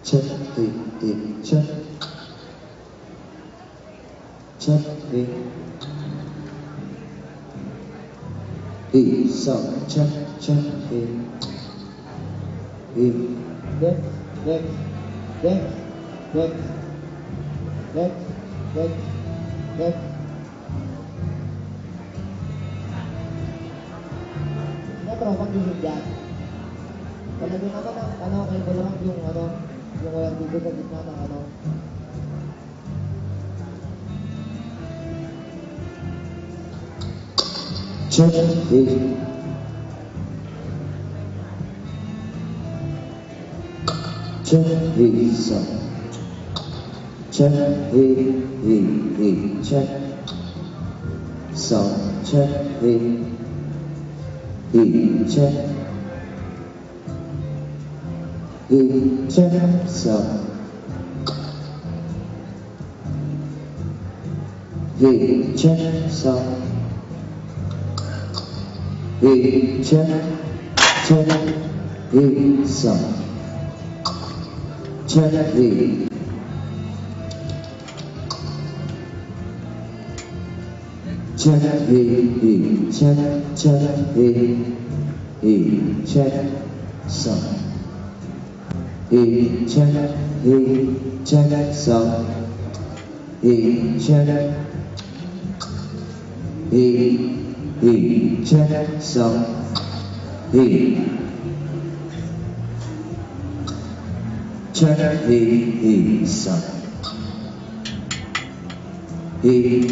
check, check, check, so, check, check, Next, next, next, next, next, next, next. Siyempre, pag-isip dyan. Talaga naman ang kay Balak yung yung walang dito sa gitna ng check, check, so, check, check, so, check, check, check, so, check, so, check, check, so, check, check, check, so, check, check, so, check, check, so, check, so,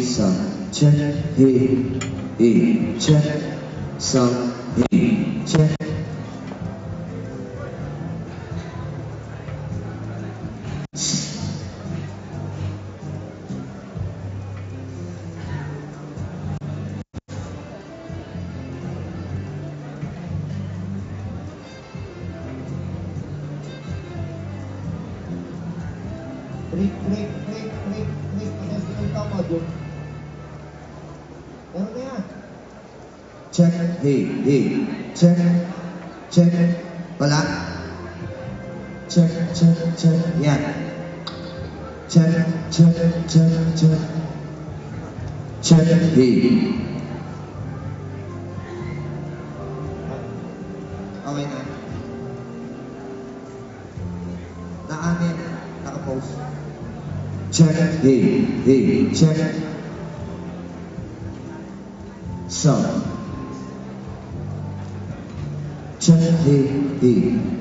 so, check, check, so, check. break. Kasi sinunta mo dyan. Meron na yan. Check, check, check, wala. Check, yan. Check, check, okay na. Naamin, nakapost. Check, check. So, check,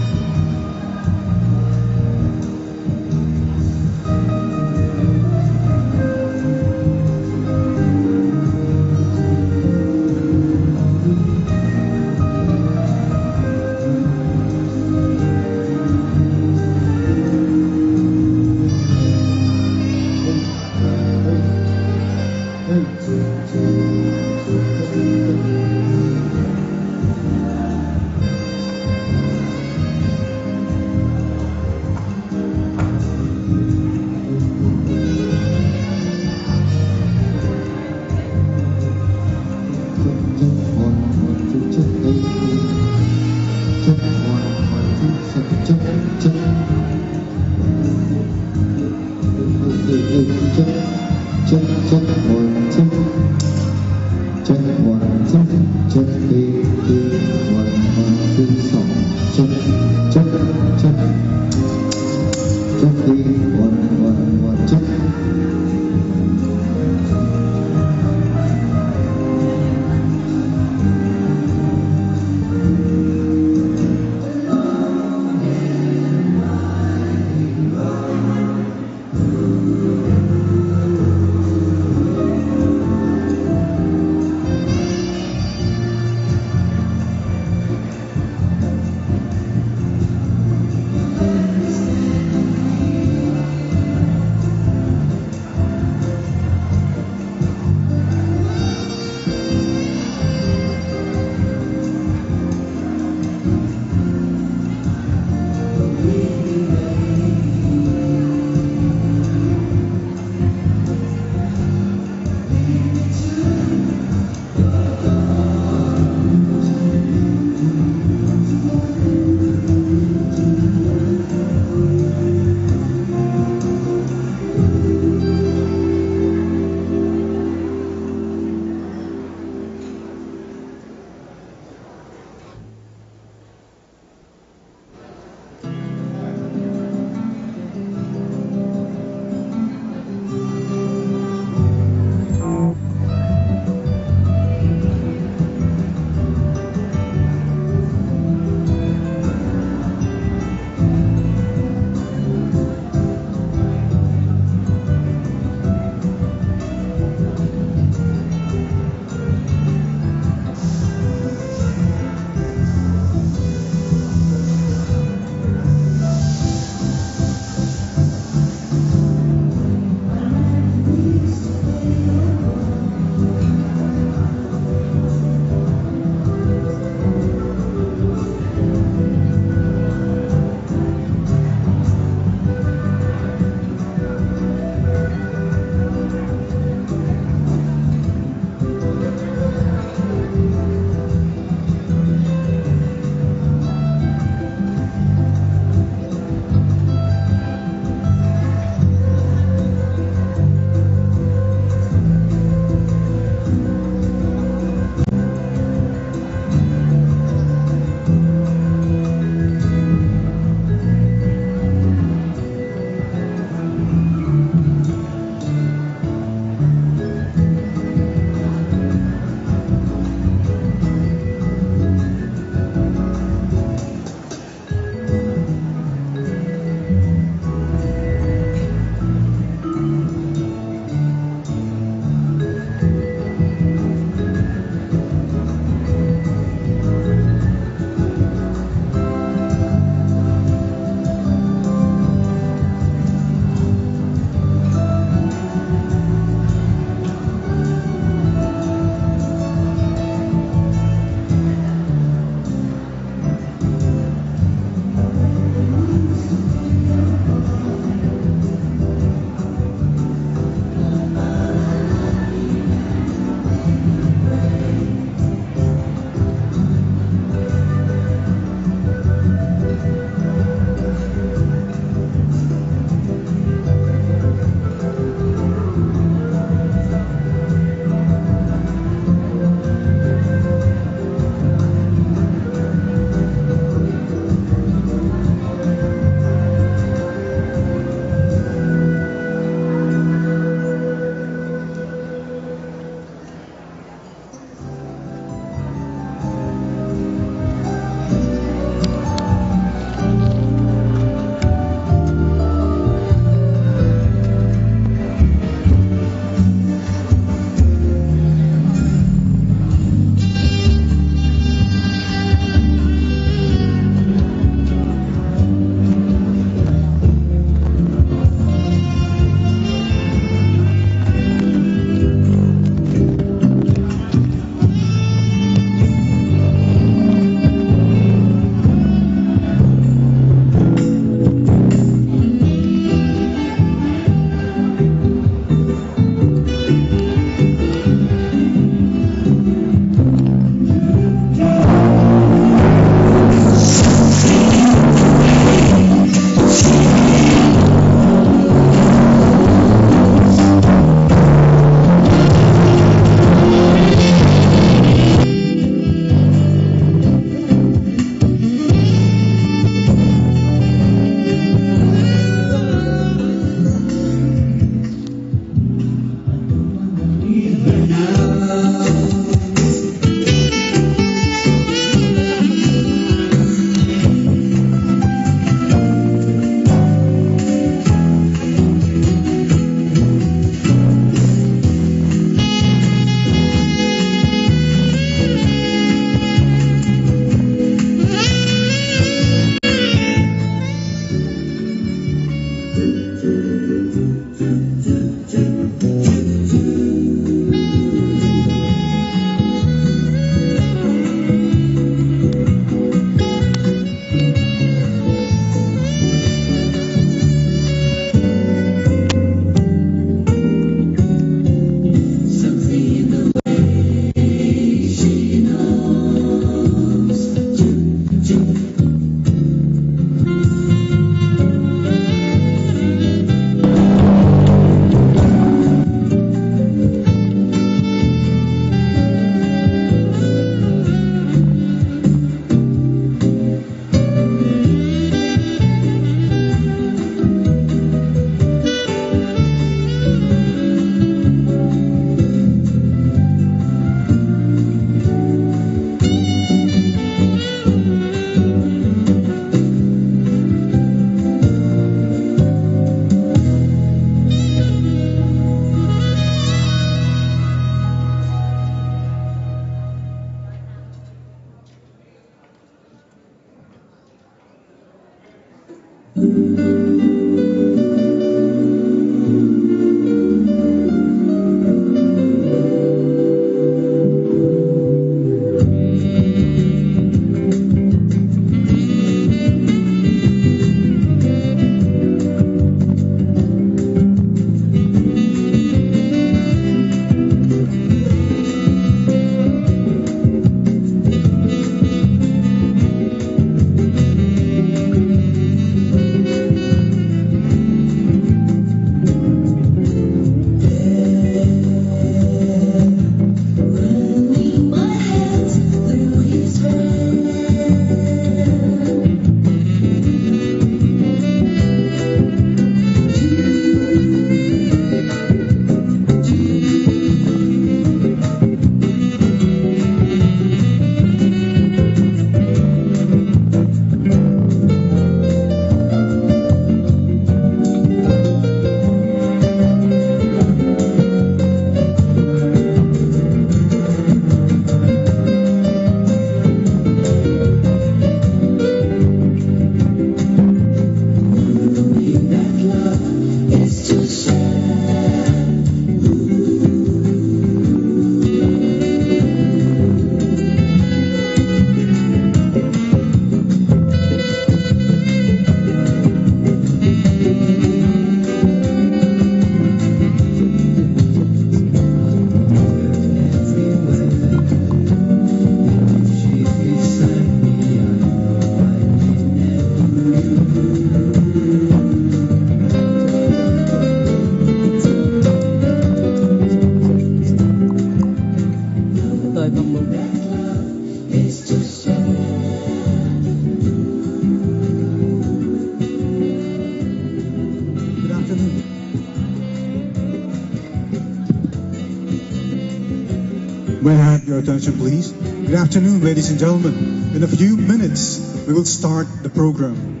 May I have your attention, please? Good afternoon, ladies and gentlemen. In a few minutes, we will start the program.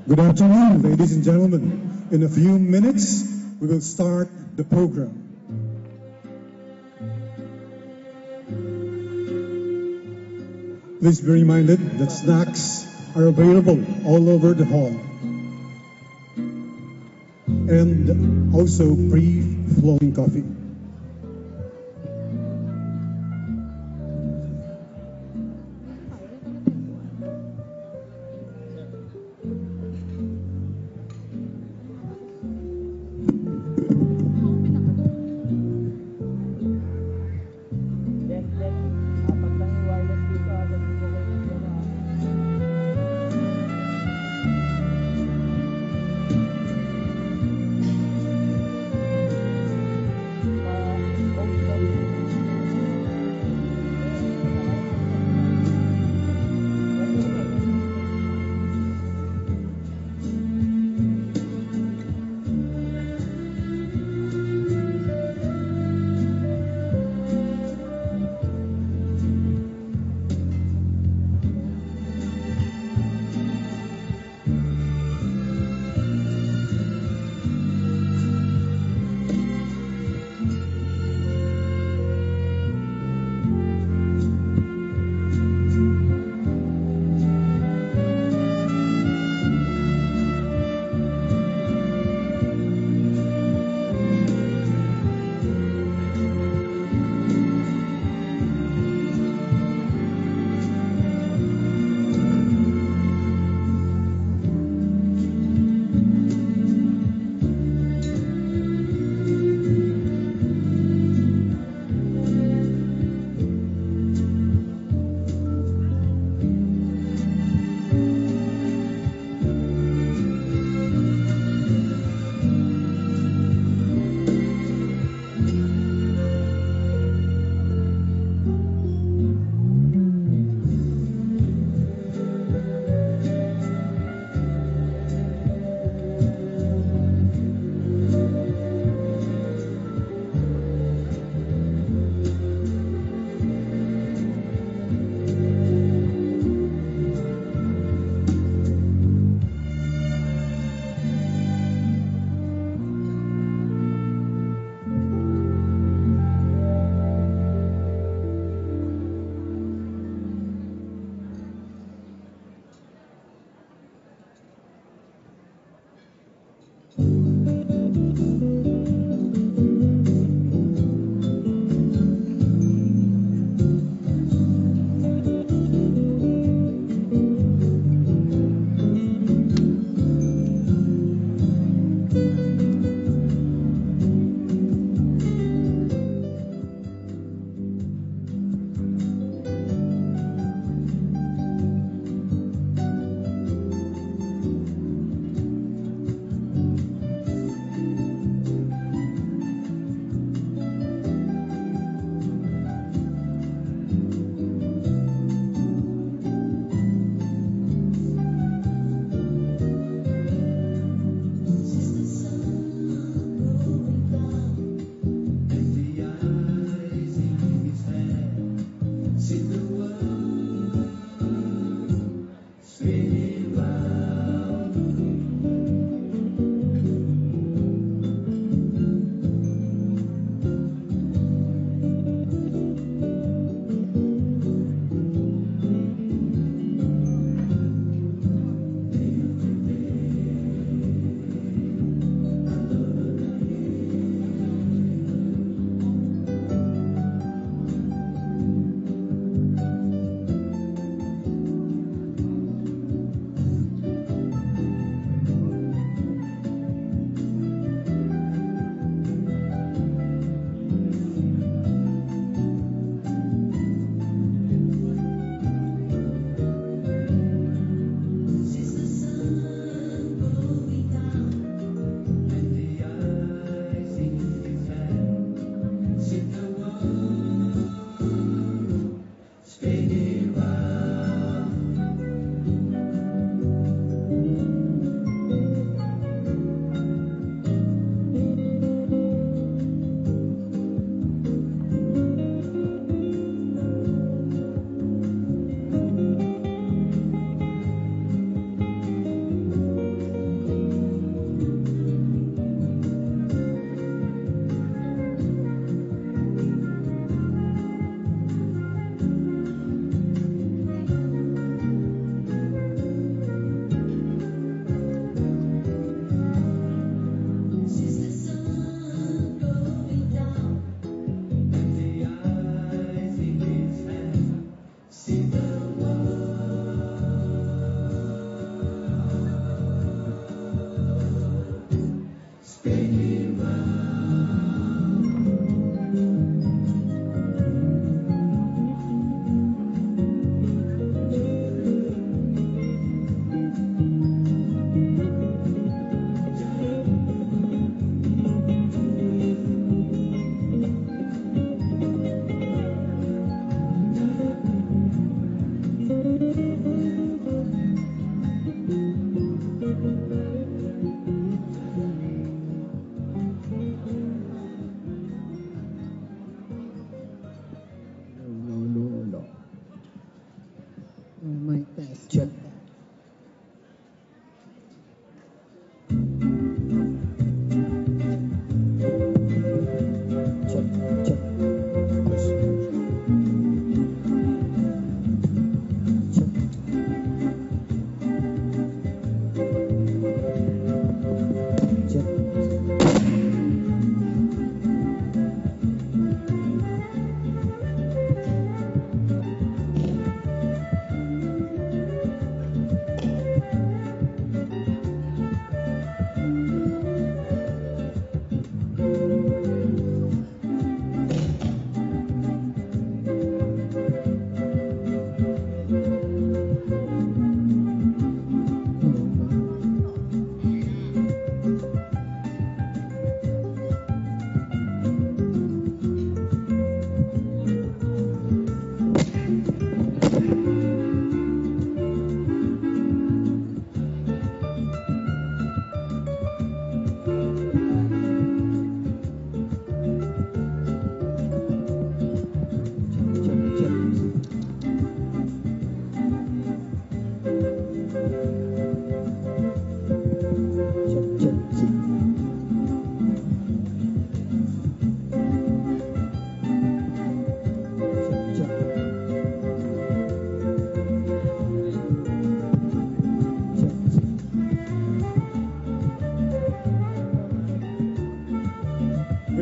Good afternoon, ladies and gentlemen. In a few minutes, we will start the program. Please be reminded that snacks are available all over the hall. And also free-flowing coffee. Apat lang yung wireless dito. Sabi ko kayo dito na.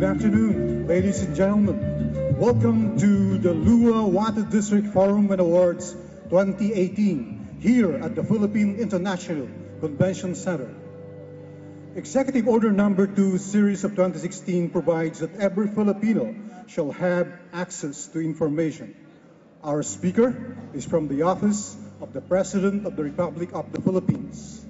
Good afternoon, ladies and gentlemen. Welcome to the LWUA-WD District Forum and Awards 2018 here at the Philippine International Convention Center. Executive Order Number 2 Series of 2016 provides that every Filipino shall have access to information. Our speaker is from the Office of the President of the Republic of the Philippines.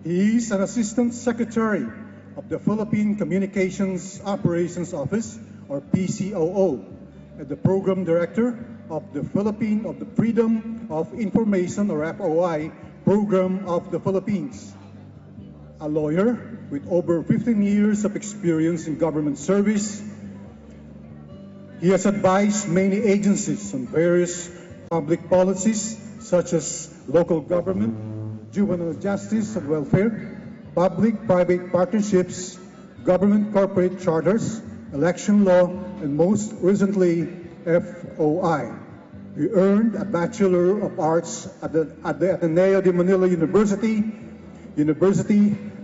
He is an Assistant Secretary of the Philippine Communications Operations Office, or PCOO, and the Program Director of the Freedom of Information, or FOI, Program of the Philippines. A lawyer with over 15 years of experience in government service, he has advised many agencies on various public policies such as local government, juvenile justice and welfare, public-private partnerships, government-corporate charters, election law, and most recently, FOI. He earned a Bachelor of Arts at the Ateneo de Manila University,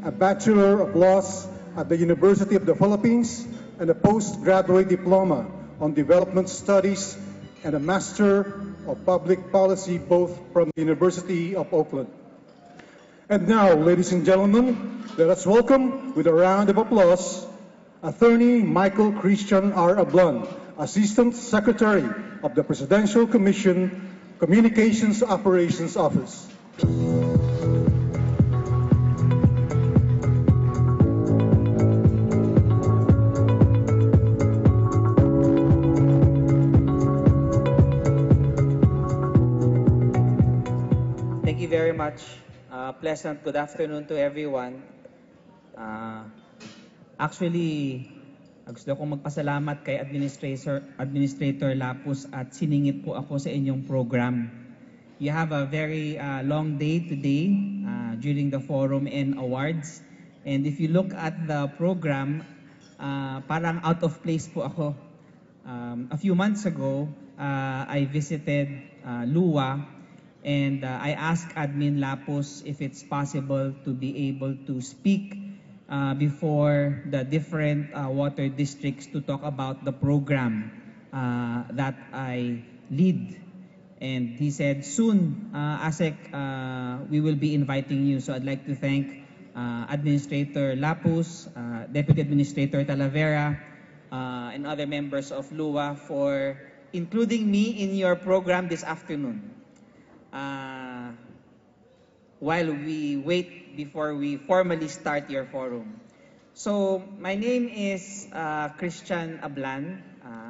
a Bachelor of Laws at the University of the Philippines, and a postgraduate diploma on development studies and a Master of Public Policy, both from the University of Oakland. And now, ladies and gentlemen, let us welcome with a round of applause Attorney Michael Christian R. Ablan, Assistant Secretary of the Presidential Commission, Communications Operations Office. Thank you very much. Pleasant good afternoon to everyone. Actually, gusto kong magpasalamat kay Administrator Lapus at siningit po ako sa inyong program. You have a very long day today during the forum and awards. And if you look at the program, parang out of place po ako. A few months ago, I visited LWUA. And I asked Admin Lapus if it's possible to be able to speak before the different water districts to talk about the program that I lead. And he said, soon, ASEC, we will be inviting you. So I'd like to thank Administrator Lapus, Deputy Administrator Talavera, and other members of LWUA for including me in your program this afternoon. While we wait before we formally start your forum. So, my name is Christian Ablan.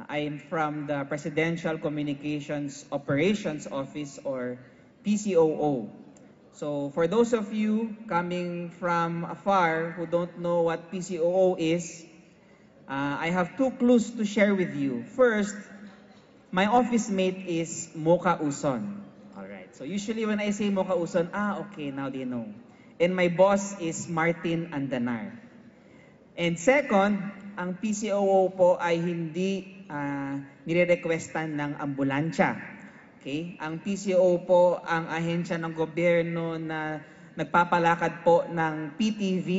I am from the Presidential Communications Operations Office, or PCOO. So, for those of you coming from afar who don't know what PCOO is, I have two clues to share with you. First, my office mate is Mocha Uson. So usually when I say Mocha Uson, okay, now they know. And my boss is Martin Andanar. And second, ang PCOO po ay hindi nire-requestan ng ambulansya. Okay? Ang PCOO po ang ahensya ng gobyerno na nagpapalakad po ng PTV,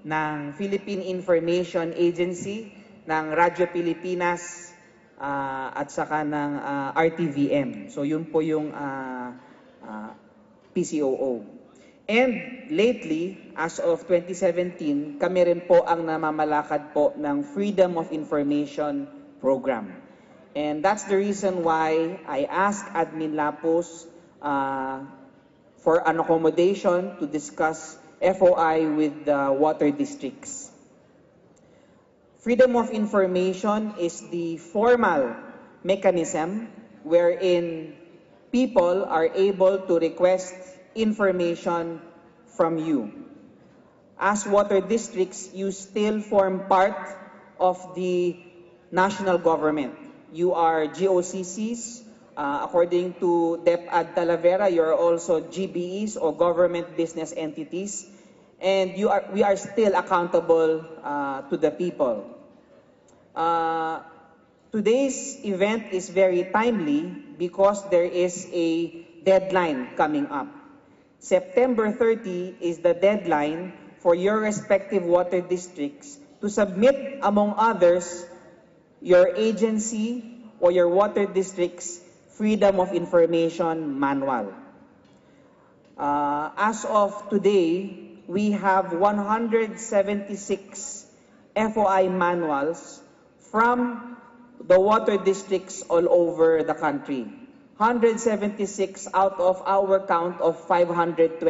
ng Philippine Information Agency, ng Radyo Pilipinas, at saka ng RTVM. So yun po yung PCOO. And lately, as of 2017, kami rin po ang namamalakad po ng Freedom of Information Program. And that's the reason why I asked Admin Lapus for an accommodation to discuss FOI with the water districts. Freedom of information is the formal mechanism wherein people are able to request information from you. As water districts, you still form part of the national government. You are GOCCs. According to DepAd Talavera, you are also GBEs, or government business entities. And we are still accountable to the people. Today's event is very timely because there is a deadline coming up. September 30 is the deadline for your respective water districts to submit, among others, your agency or your water district's Freedom of Information Manual. As of today, we have 176 FOI manuals from the water districts all over the country. 176 out of our count of 521.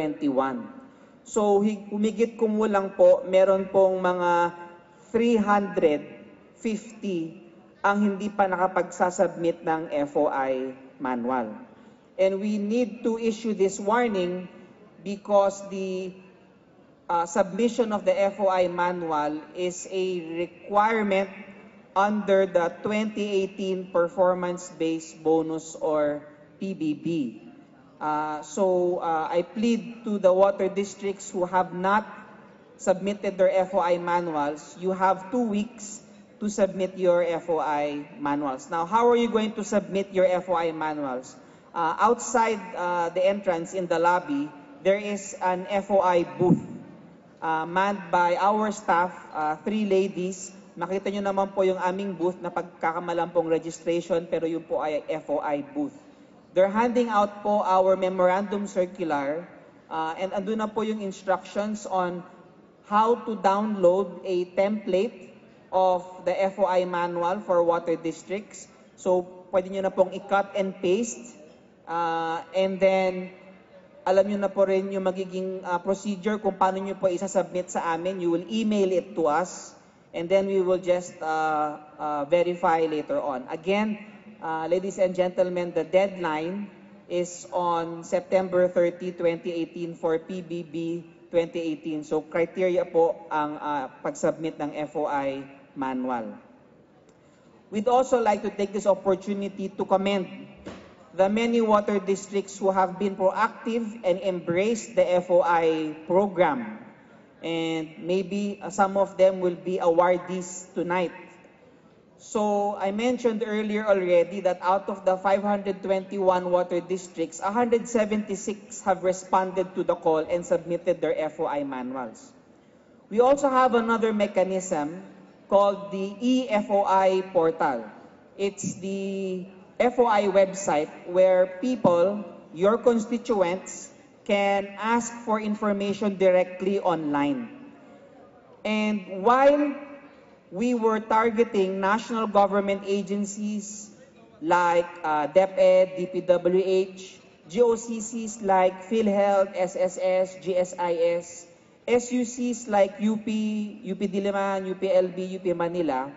So humigit kumulang po, meron pong mga 350 ang hindi pa nakapagsasubmit ng FOI manual. And we need to issue this warning because the submission of the FOI manual is a requirement under the 2018 Performance-Based Bonus or PBB. I plead to the water districts who have not submitted their FOI manuals, you have 2 weeks to submit your FOI manuals. Now, how are you going to submit your FOI manuals? Outside the entrance in the lobby, there is an FOI booth manned by our staff, 3 ladies. Makita nyo naman po yung aming booth na pagkakamalampong registration, pero yun po ay FOI booth. They're handing out po our memorandum circular, and andun na po yung instructions on how to download a template of the FOI manual for water districts. So, pwede nyo na pong i-cut and paste, and then alam nyo na po rin yung magiging procedure kung paano nyo po isasubmit sa amin. You will email it to us, and then we will just verify later on. Again, ladies and gentlemen, the deadline is on September 30, 2018 for PBB 2018. So criteria po ang pag-submit ng FOI manual. We'd also like to take this opportunity to commend the many water districts who have been proactive and embraced the FOI program. And maybe some of them will be awardees tonight. So I mentioned earlier already that out of the 521 water districts, 176 have responded to the call and submitted their FOI manuals. We also have another mechanism called the eFOI portal. It's the FOI website where people, your constituents, can ask for information directly online. And while we were targeting national government agencies like DepEd, DPWH, GOCCs like PhilHealth, SSS, GSIS, SUCs like UP Diliman, UPLB, UP Manila,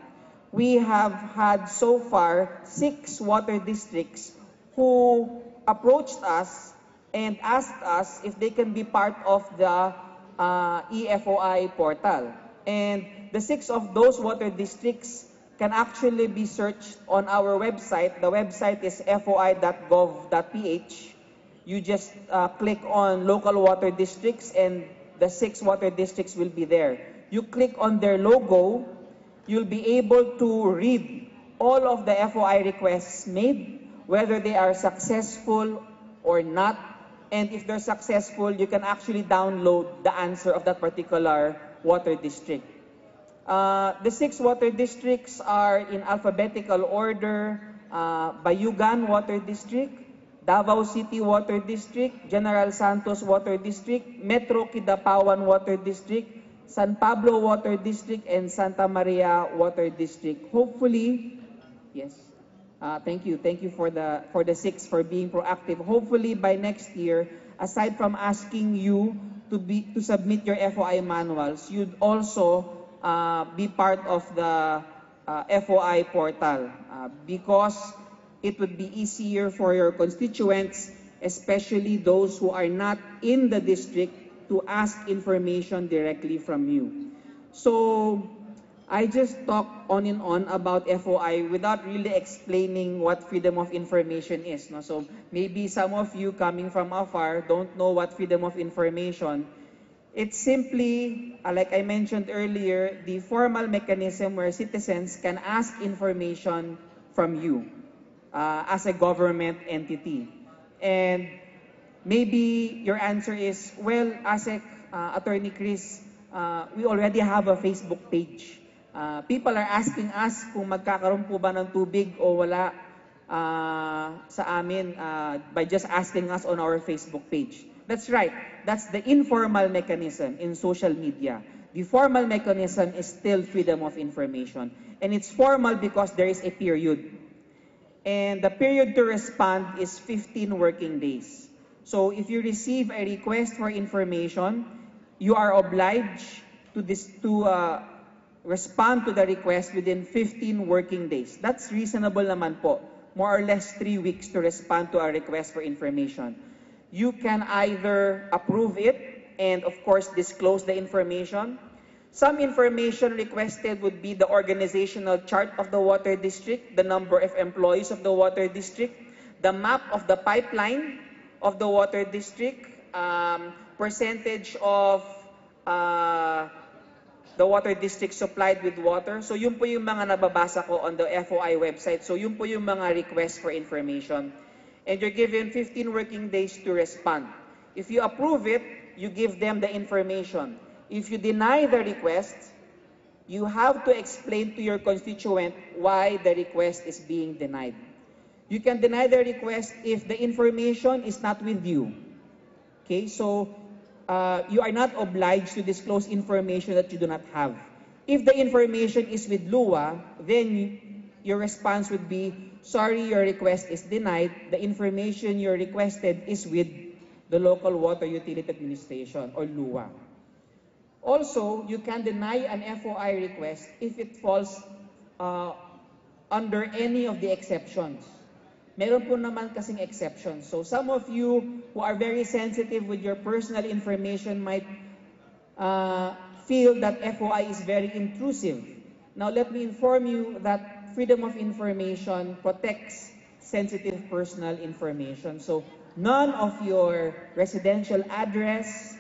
we have had so far 6 water districts who approached us and asked us if they can be part of the eFOI portal. And the 6 of those water districts can actually be searched on our website. The website is foi.gov.ph. You just click on local water districts and the 6 water districts will be there. You click on their logo, you'll be able to read all of the FOI requests made, whether they are successful or not. And if they're successful, you can actually download the answer of that particular water district. The 6 water districts are in alphabetical order: Bayugan Water District, Davao City Water District, General Santos Water District, Metro Kidapawan Water District, San Pablo Water District, and Santa Maria Water District. Hopefully, yes. Thank you for the 6 for being proactive. Hopefully by next year, aside from asking you to submit your FOI manuals, you'd also be part of the FOI portal because it would be easier for your constituents, especially those who are not in the district, to ask information directly from you. So I just talk on and on about FOI without really explaining what freedom of information is. No? So maybe some of you coming from afar don't know what freedom of information. It's simply, like I mentioned earlier, the formal mechanism where citizens can ask information from you as a government entity. And maybe your answer is, well, ASEC, Attorney Chris, we already have a Facebook page. people are asking us kung magkakaroon po ba ng tubig o wala sa amin by just asking us on our Facebook page. That's right. That's the informal mechanism in social media. The formal mechanism is still freedom of information. And it's formal because there is a period. And the period to respond is 15 working days. So if you receive a request for information, you are obliged to respond to the request within 15 working days. That's reasonable naman po. More or less 3 weeks to respond to a request for information. You can either approve it and of course disclose the information. Some information requested would be the organizational chart of the water district, the number of employees of the water district, the map of the pipeline of the water district, percentage of the water district supplied with water. So yun po yung mga nababasa ko on the FOI website. So yun po yung mga requests for information. And you're given 15 working days to respond. If you approve it, you give them the information. If you deny the request, you have to explain to your constituent why the request is being denied. You can deny the request if the information is not with you. Okay, so you are not obliged to disclose information that you do not have. If the information is with LWUA, then your response would be, sorry, your request is denied. The information you requested is with the local water utility administration or LWUA. Also, you can deny an FOI request if it falls under any of the exceptions. Meron po naman kasing exceptions. So some of you who are very sensitive with your personal information might feel that FOI is very intrusive. Now let me inform you that freedom of information protects sensitive personal information. So none of your residential address,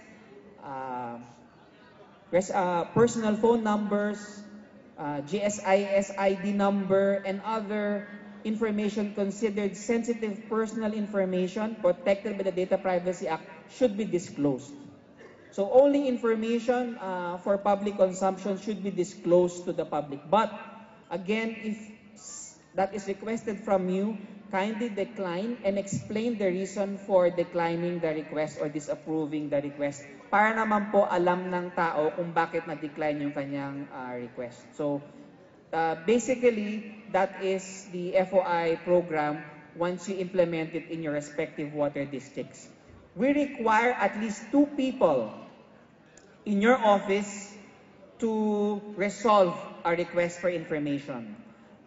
personal phone numbers, GSIS ID number, and other information considered sensitive personal information protected by the Data Privacy Act should be disclosed. So only information for public consumption should be disclosed to the public. But again, if that is requested from you, kindly decline and explain the reason for declining the request or disapproving the request para naman po alam ng tao kung bakit na-decline yung kanyang request. So basically, that is the FOI program once you implement it in your respective water districts. We require at least 2 people in your office to resolve a request for information.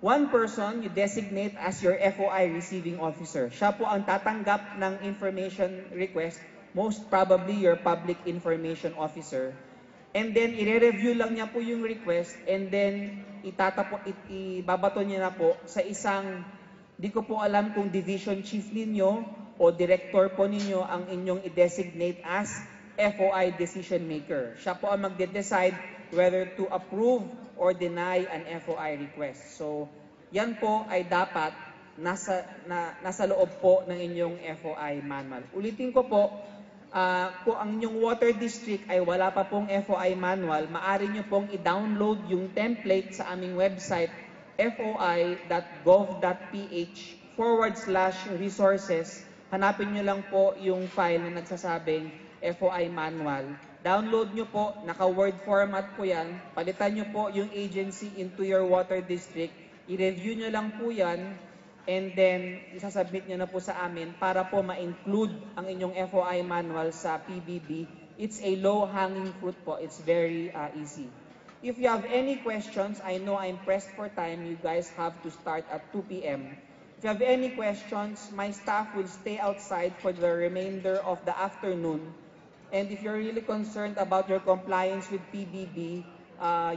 One person you designate as your FOI receiving officer. Siya po ang tatanggap ng information request, most probably your public information officer. And then, i-review lang niya po yung request and then ibabato niya na po sa isang, di ko po alam kung division chief ninyo o director po ninyo ang inyong i-designate as FOI decision maker. Siya po ang magde-decide whether to approve or deny an FOI request. So, yan po ay dapat nasa loob po ng inyong FOI manual. Ulitin ko po, kung ang inyong water district ay wala pa pong FOI manual, maaari nyo pong i-download yung template sa aming website, foi.gov.ph/resources. Hanapin nyo lang po yung file na nagsasabing FOI manual. Download nyo po, naka-word format po yan. Palitan nyo po yung agency into your water district. I-review nyo lang po yan. And then, isasubmit nyo na po sa amin para po ma-include ang inyong FOI manual sa PBB. It's a low-hanging fruit po. It's very easy. If you have any questions, I know I'm pressed for time. You guys have to start at 2 p.m. If you have any questions, my staff will stay outside for the remainder of the afternoon. And if you're really concerned about your compliance with PBB,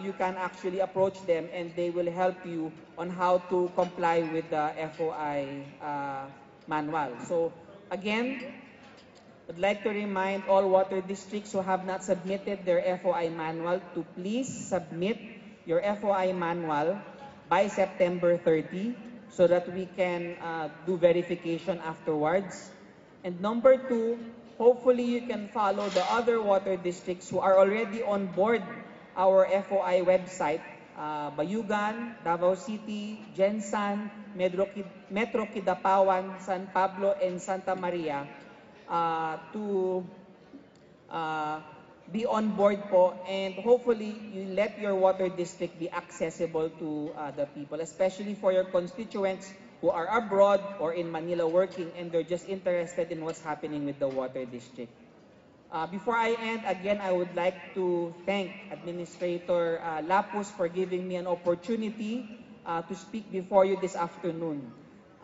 you can actually approach them and they will help you on how to comply with the FOI manual. So again, I'd like to remind all water districts who have not submitted their FOI manual to please submit your FOI manual by September 30 so that we can do verification afterwards. And number 2, hopefully you can follow the other water districts who are already on board our FOI website Bayugan, Davao City, Jensan, Metro Kidapawan, San Pablo, and Santa Maria to be on board po, and hopefully you let your water district be accessible to the people, especially for your constituents who are abroad or in Manila working and they're just interested in what's happening with the water district. Before I end, again, I would like to thank Administrator Lapus for giving me an opportunity to speak before you this afternoon.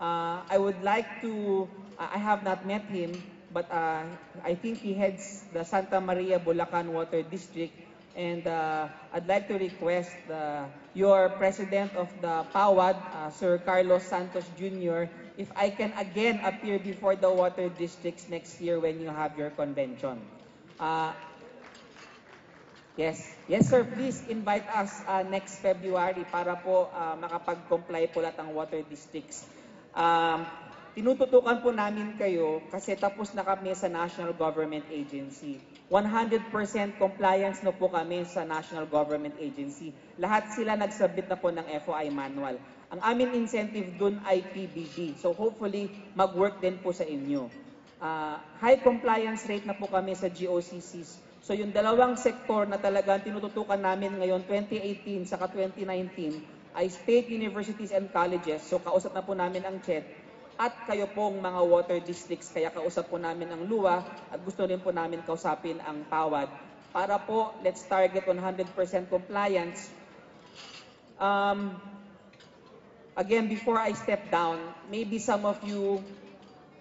I would like to, I have not met him, but I think he heads the Santa Maria Bulacan Water District, and I'd like to request your President of the PAWAD, Sir Carlos Santos Jr., if I can again appear before the water districts next year when you have your convention. Yes sir, please invite us next February para po makapag-comply po lahat ang water districts. Tinututukan po namin kayo kasi tapos na kami sa National Government Agency. 100% compliance na po kami sa National Government Agency. Lahat sila nagsubmit na po ng FOI manual. Ang aming incentive dun ay PBB. So hopefully, mag-work din po sa inyo. High compliance rate na po kami sa GOCCs. So yung dalawang sektor na talagang tinututukan namin ngayon, 2018 saka 2019, ay state universities and colleges. So kausap na po namin ang CHED. At kayo pong mga water districts, kaya kausap po namin ang LWUA at gusto rin po namin kausapin ang PAWAD. Para po, let's target 100% compliance. Again, before I step down, maybe some of you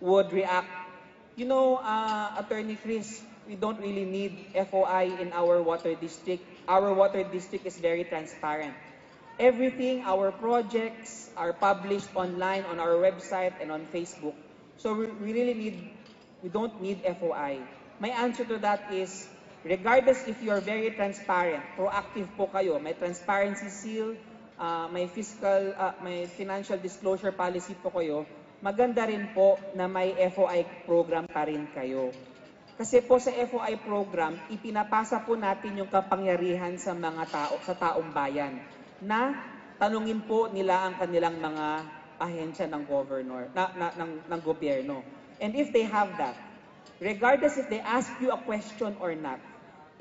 would react. You know, Attorney Chris, we don't really need FOI in our water district. Our water district is very transparent. Everything, our projects are published online on our website and on Facebook. So we don't need FOI. My answer to that is, regardless if you're very transparent, proactive po kayo, may transparency seal, may financial disclosure policy po kayo, maganda rin po na may FOI program pa rin kayo. Kasi po sa FOI program, ipinapasa po natin yung kapangyarihan sa mga tao, sa taong bayan, na tanungin po nila ang kanilang mga ahensya ng ng gobyerno. And if they have that, regardless if they ask you a question or not,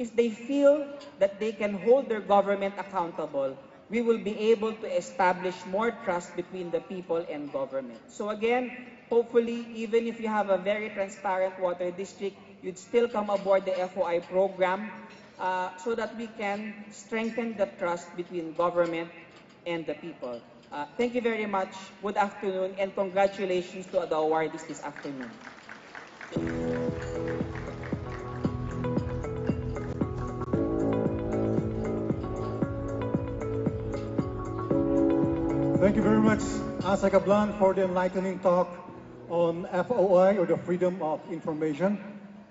if they feel that they can hold their government accountable, we will be able to establish more trust between the people and government. So again, hopefully, even if you have a very transparent water district, you'd still come aboard the FOI program so that we can strengthen the trust between government and the people. Thank you very much. Good afternoon, and congratulations to the awardees this afternoon. Thank you very much, Asa Cablan, for the enlightening talk on FOI, or the Freedom of Information,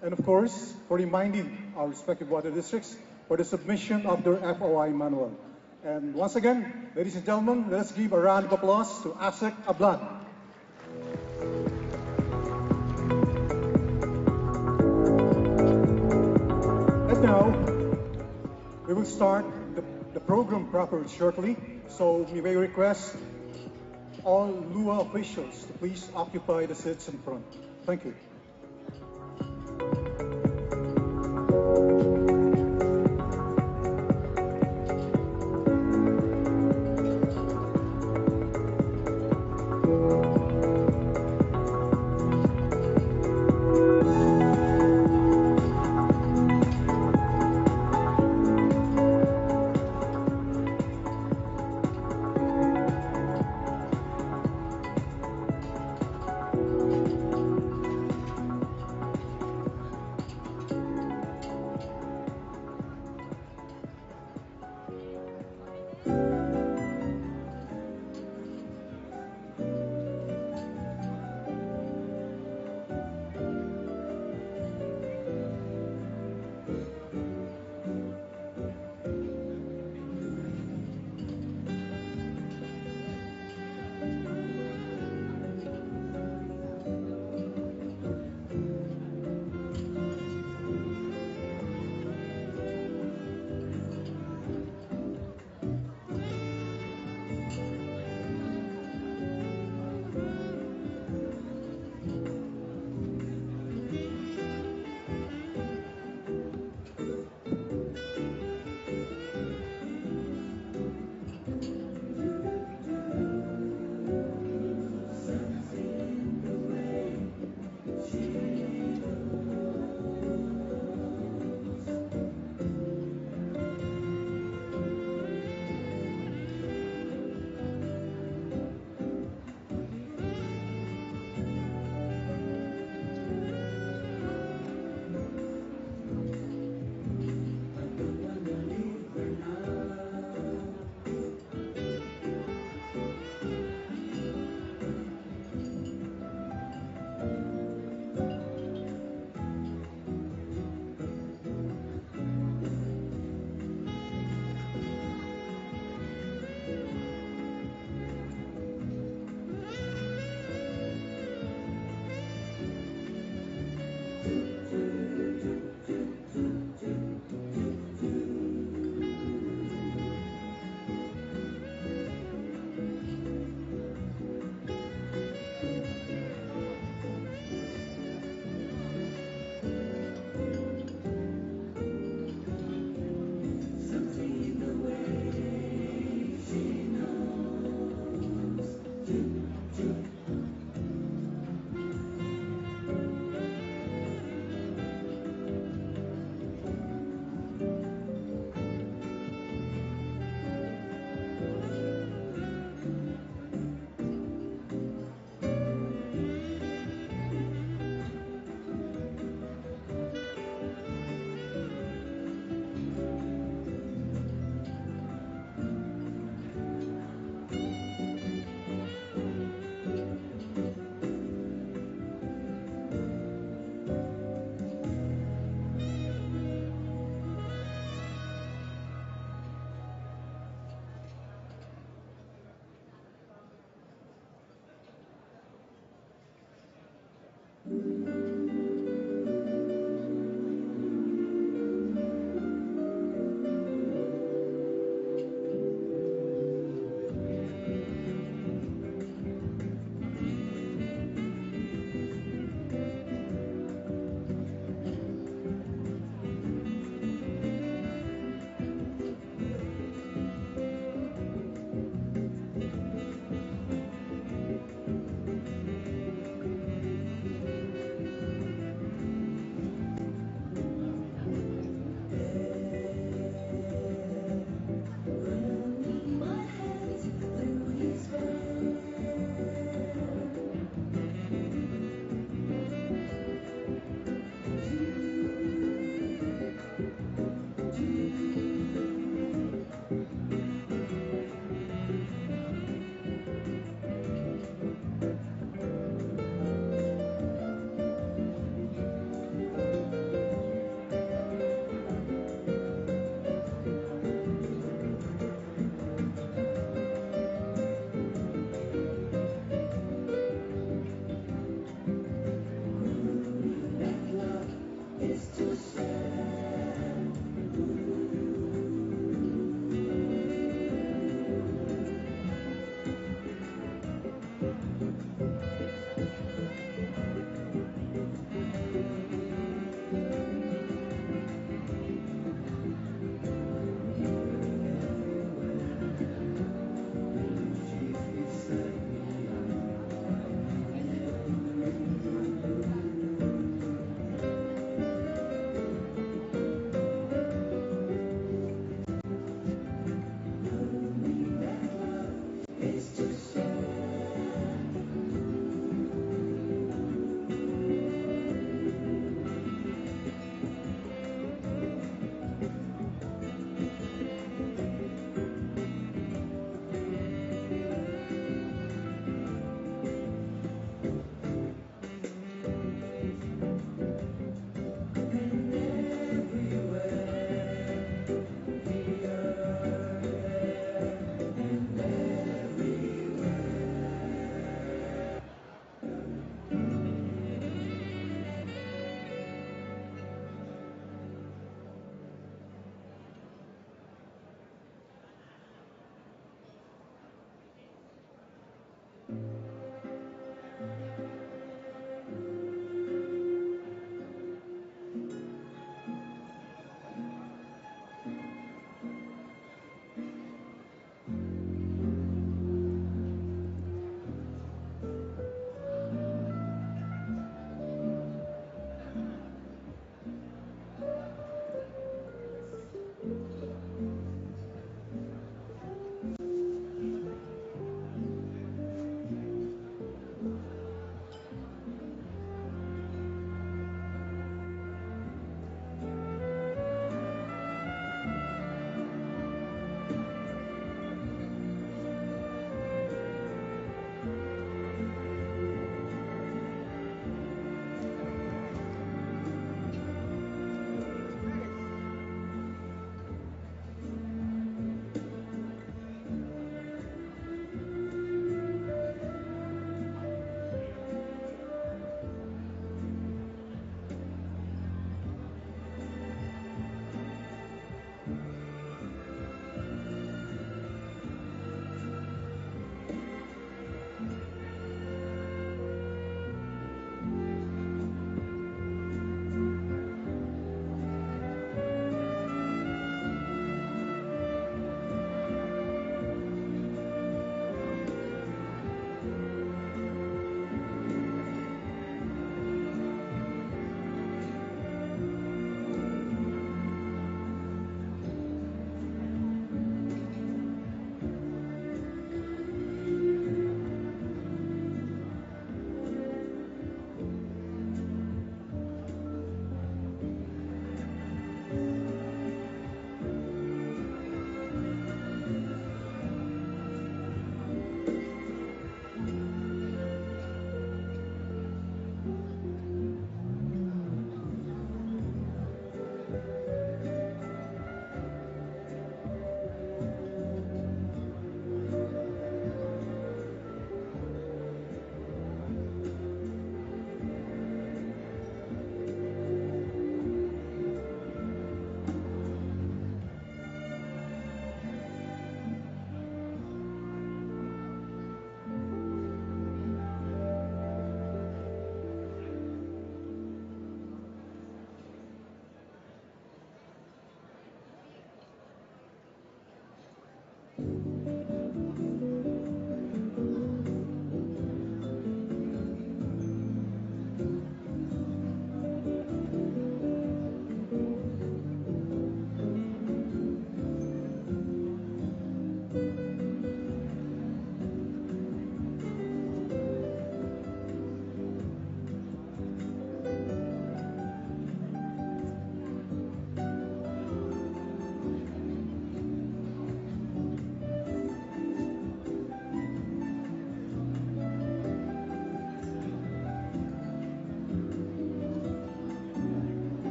and of course, for reminding our respective water districts for the submission of their FOI manual. And once again, ladies and gentlemen, let's give a round of applause to Asa Cablan. And now, we will start the program proper shortly, so we may request all LWUA officials to please occupy the seats in front. Thank you.